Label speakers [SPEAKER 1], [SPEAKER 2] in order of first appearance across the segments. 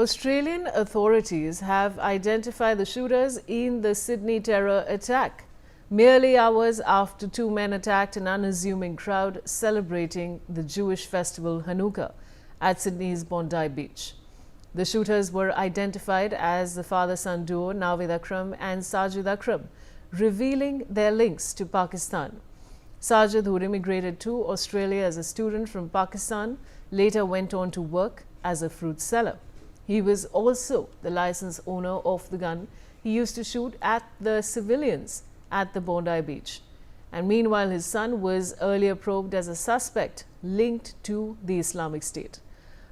[SPEAKER 1] Australian authorities have identified the shooters in the Sydney terror attack, merely hours after two men attacked an unassuming crowd celebrating the Jewish festival Hanukkah at Sydney's Bondi Beach. The shooters were identified as the father-son duo Naveed Akram and Sajid Akram, revealing their links to Pakistan. Sajid, who immigrated to Australia as a student from Pakistan, later went on to work as a fruit seller. He was also the licensed owner of the gun he used to shoot at the civilians at the Bondi Beach. And meanwhile, his son was earlier probed as a suspect linked to the Islamic State.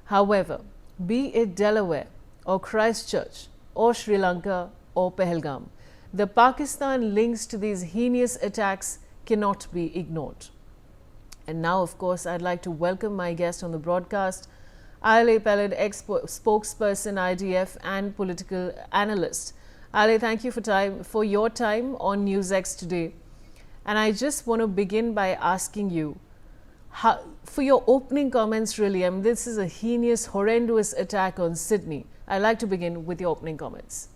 [SPEAKER 1] However, be it Delaware or Christchurch or Sri Lanka or Pahalgam, the Pakistan links to these heinous attacks cannot be ignored. And now, of course, I'd like to welcome my guest on the broadcast, Ilay Peled, ex-spokesperson, IDF and political analyst. Ilay, thank you for your time on NewsX today. And I just want to begin by asking you, for your opening comments, really, this is a heinous, horrendous attack on Sydney. I'd like to begin with your opening comments.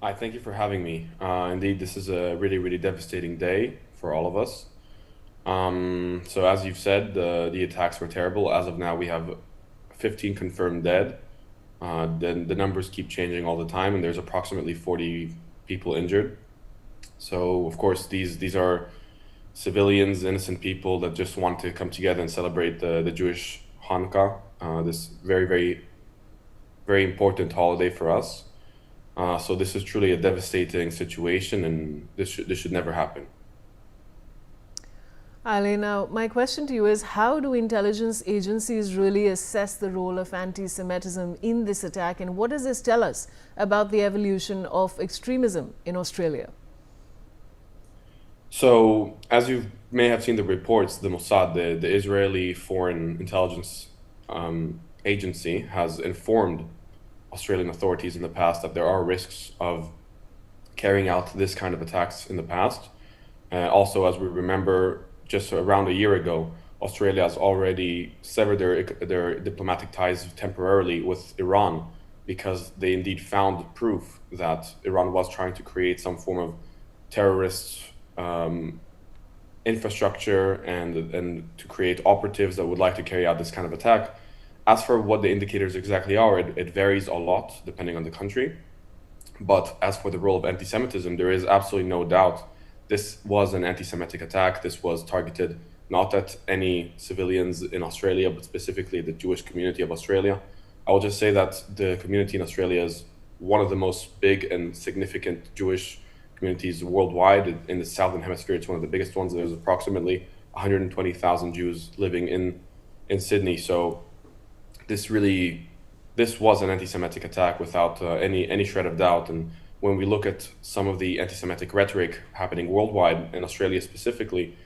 [SPEAKER 2] I thank you for having me. Indeed, this is a really, really devastating day for all of us. So as you've said, the attacks were terrible. As of now, we have 15 confirmed dead. Then the numbers keep changing all the time, and there's approximately 40 people injured. So of course, these are civilians, innocent people that just want to come together and celebrate the Jewish Hanukkah, this very, very, very important holiday for us. So this is truly a devastating situation, and this should never happen.
[SPEAKER 1] Ilay, now my question to you is, how do intelligence agencies really assess the role of anti-Semitism in this attack, and what does this tell us about the evolution of extremism in Australia?
[SPEAKER 2] So, as you may have seen the reports, the Mossad, the Israeli Foreign Intelligence Agency, has informed Australian authorities in the past that there are risks of carrying out this kind of attacks in the past. Also, as we remember, just around a year ago, Australia has already severed their diplomatic ties temporarily with Iran because they indeed found proof that Iran was trying to create some form of terrorist infrastructure and to create operatives that would like to carry out this kind of attack. As for what the indicators exactly are, it varies a lot depending on the country. But as for the role of anti-Semitism, there is absolutely no doubt this was an anti-Semitic attack. This was targeted not at any civilians in Australia, but specifically the Jewish community of Australia. I will just say that the community in Australia is one of the most big and significant Jewish communities worldwide. In the Southern Hemisphere, it's one of the biggest ones. There's approximately 120,000 Jews living in Sydney. So this was an anti-Semitic attack without any shred of doubt. And when we look at some of the anti-Semitic rhetoric happening worldwide, in Australia specifically,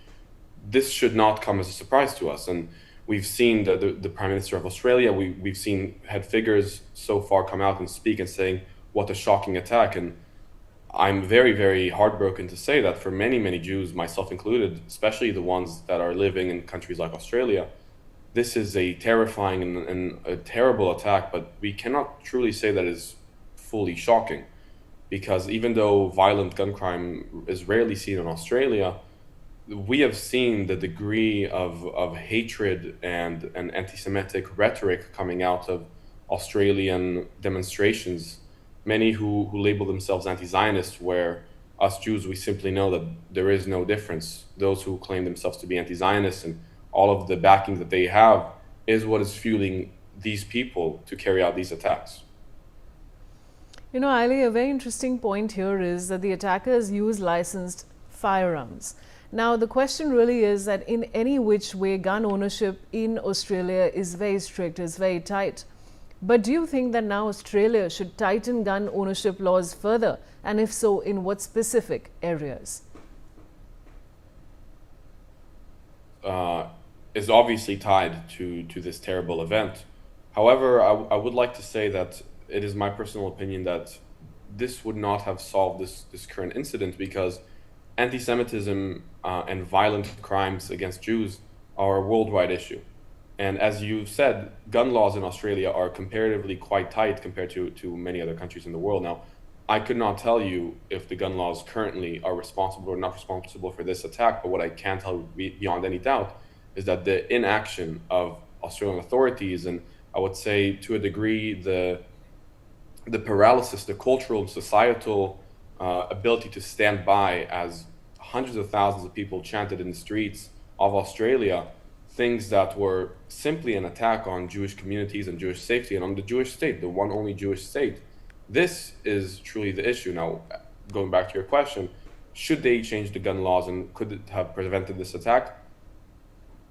[SPEAKER 2] this should not come as a surprise to us. And we've seen the Prime Minister of Australia, we've seen head figures so far come out and speak and saying, what a shocking attack. And I'm very, very heartbroken to say that for many, many Jews, myself included, especially the ones that are living in countries like Australia, this is a terrifying and a terrible attack, but we cannot truly say that is fully shocking. Because even though violent gun crime is rarely seen in Australia, we have seen the degree of hatred and anti-Semitic rhetoric coming out of Australian demonstrations. Many who label themselves anti-Zionist, where us Jews, we simply know that there is no difference. Those who claim themselves to be anti-Zionist and all of the backing that they have is what is fueling these people to carry out these attacks.
[SPEAKER 1] You know, Ilay, a very interesting point here is that the attackers use licensed firearms. Now, the question really is that in any which way, gun ownership in Australia is very strict, is very tight. But do you think that now Australia should tighten gun ownership laws further? And if so, in what specific areas?
[SPEAKER 2] Is obviously tied to this terrible event. However, I would like to say that it is my personal opinion that this would not have solved this current incident, because anti-Semitism and violent crimes against Jews are a worldwide issue. And as you said, gun laws in Australia are comparatively quite tight compared to many other countries in the world. Now, I could not tell you if the gun laws currently are responsible or not responsible for this attack, but what I can tell you beyond any doubt is that the inaction of Australian authorities, and I would say to a degree the paralysis, the cultural and societal ability to stand by as hundreds of thousands of people chanted in the streets of Australia things that were simply an attack on Jewish communities and Jewish safety and on the Jewish state, the one only Jewish state. This is truly the issue. Now, going back to your question, should they change the gun laws and could it have prevented this attack?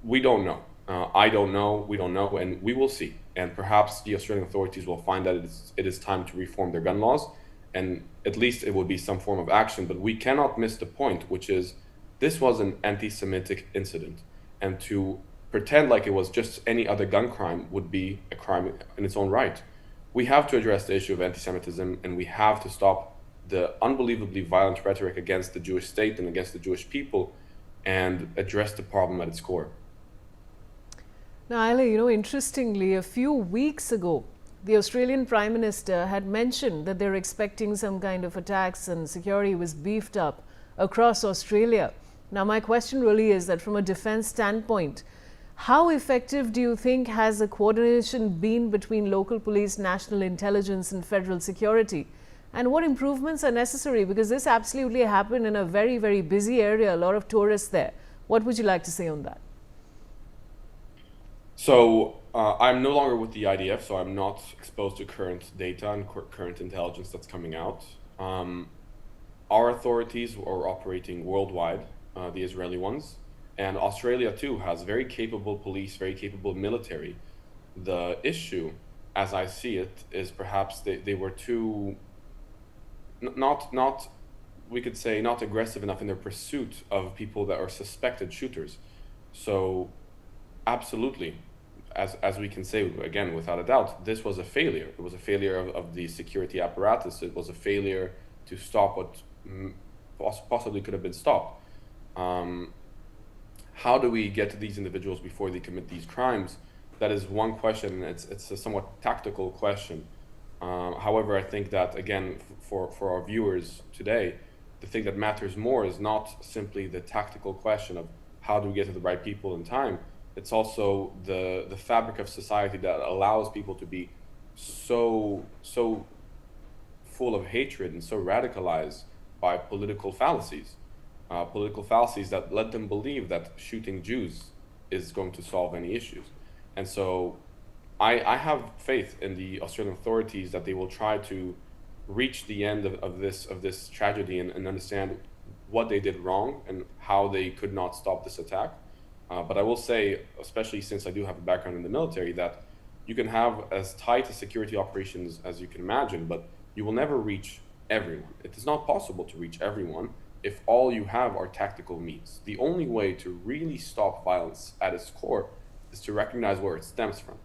[SPEAKER 2] We don't know. I don't know, we don't know, and we will see. And perhaps the Australian authorities will find that it is time to reform their gun laws, and at least it will be some form of action. But we cannot miss the point, which is this was an anti-Semitic incident. And to pretend like it was just any other gun crime would be a crime in its own right. We have to address the issue of anti-Semitism, and we have to stop the unbelievably violent rhetoric against the Jewish state and against the Jewish people and address the problem at its core.
[SPEAKER 1] Now, Ilay, interestingly, a few weeks ago, the Australian Prime Minister had mentioned that they're expecting some kind of attacks and security was beefed up across Australia. Now, my question really is that from a defense standpoint, how effective do you think has the coordination been between local police, national intelligence and federal security? And what improvements are necessary? Because this absolutely happened in a very, very busy area, a lot of tourists there. What would you like to say on that?
[SPEAKER 2] So I'm no longer with the IDF, so I'm not exposed to current data and current intelligence that's coming out. Our authorities are operating worldwide, the Israeli ones, and Australia too has very capable police, very capable military. The issue, as I see it, is perhaps they were too, not we could say not aggressive enough in their pursuit of people that are suspected shooters. So absolutely, as we can say, again, without a doubt, this was a failure. It was a failure of the security apparatus. It was a failure to stop what possibly could have been stopped. How do we get to these individuals before they commit these crimes? That is one question. It's a somewhat tactical question. However, I think that, again, for our viewers today, the thing that matters more is not simply the tactical question of how do we get to the right people in time. It's also the fabric of society that allows people to be so full of hatred and so radicalized by political fallacies that let them believe that shooting Jews is going to solve any issues. And so I have faith in the Australian authorities that they will try to reach the end of this tragedy and understand what they did wrong and how they could not stop this attack. But I will say, especially since I do have a background in the military, that you can have as tight a security operations as you can imagine, but you will never reach everyone. It is not possible to reach everyone if all you have are tactical means. The only way to really stop violence at its core is to recognize where it stems from.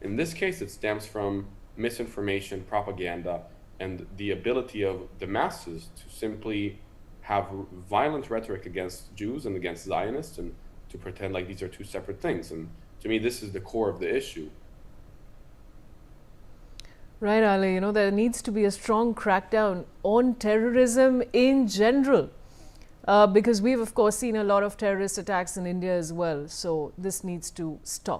[SPEAKER 2] In this case, it stems from misinformation, propaganda, and the ability of the masses to simply have violent rhetoric against Jews and against Zionists and to pretend like these are two separate things. And to me, this is the core of the issue.
[SPEAKER 1] Right, Ilay, there needs to be a strong crackdown on terrorism in general. Because we've, of course, seen a lot of terrorist attacks in India as well. So this needs to stop.